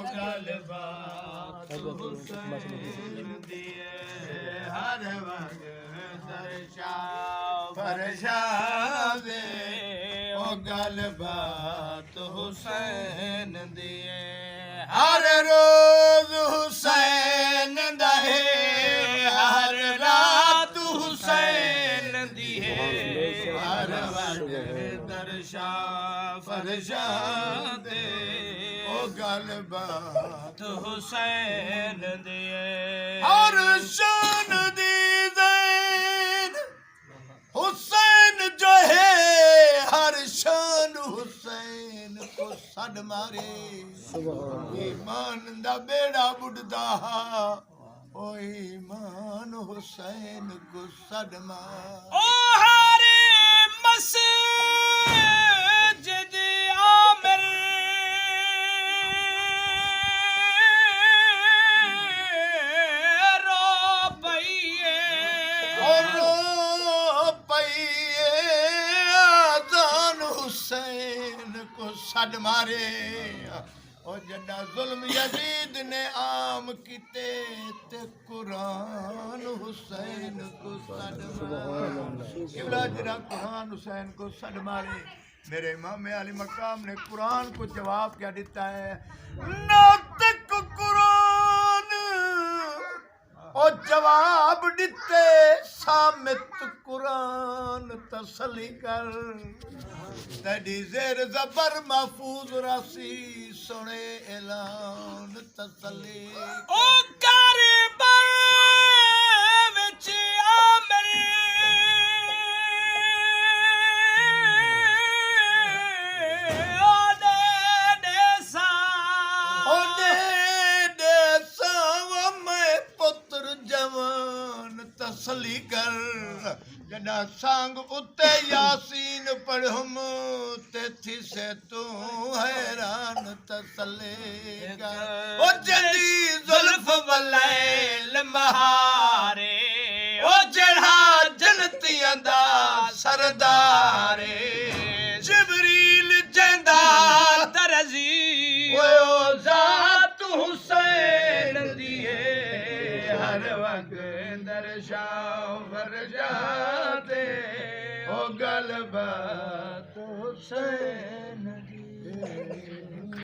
गल बात हुसैन दी हर वक्त दर्शा फरशा दे ओ गल बात हुसैन दी हर रोज हुसैन दहे हर रात हुसैन दी हर वक्त दर्शा फरशा दे ओ गल बात हुसैन दी हर शान दी ज़ैन हुसैन जो है हर शान हुसैन को सड मारे ईमान दा बेड़ा बुढ़दा ओ ईमान हुसैन को सड मारे ओ हारे मस्जिद आमिर रो पइए आज़ान हुसैन को सड मारे ओ जड़ा जुल्म यजीद ने आम कीते ते कुरान हुसैन को सड मारे जड़ा कुरान हुसैन को सड मारे मेरे इमाम अली मकाम ने कुरान को जवाब क्या देता है नातक कुरान और जवाब दिते सामित कुरान तसली कर तड़ी जेर जबर महफूज रासी सुने ऐलान तसली ओ कारबान विच आमिर तसली कर जड़ा सांग उते यासीन पढ़ुम ते थी से तू हैरान तसली कर ओ जड़ी जुल्फ वलैल महारे ओ जड़ा जन्नतियां दा सरदारे जिबरील जंदा तरजी ओ जात हुसैन दी हर वक्त दर्शा फरशा दे ओ गल बात हुसैन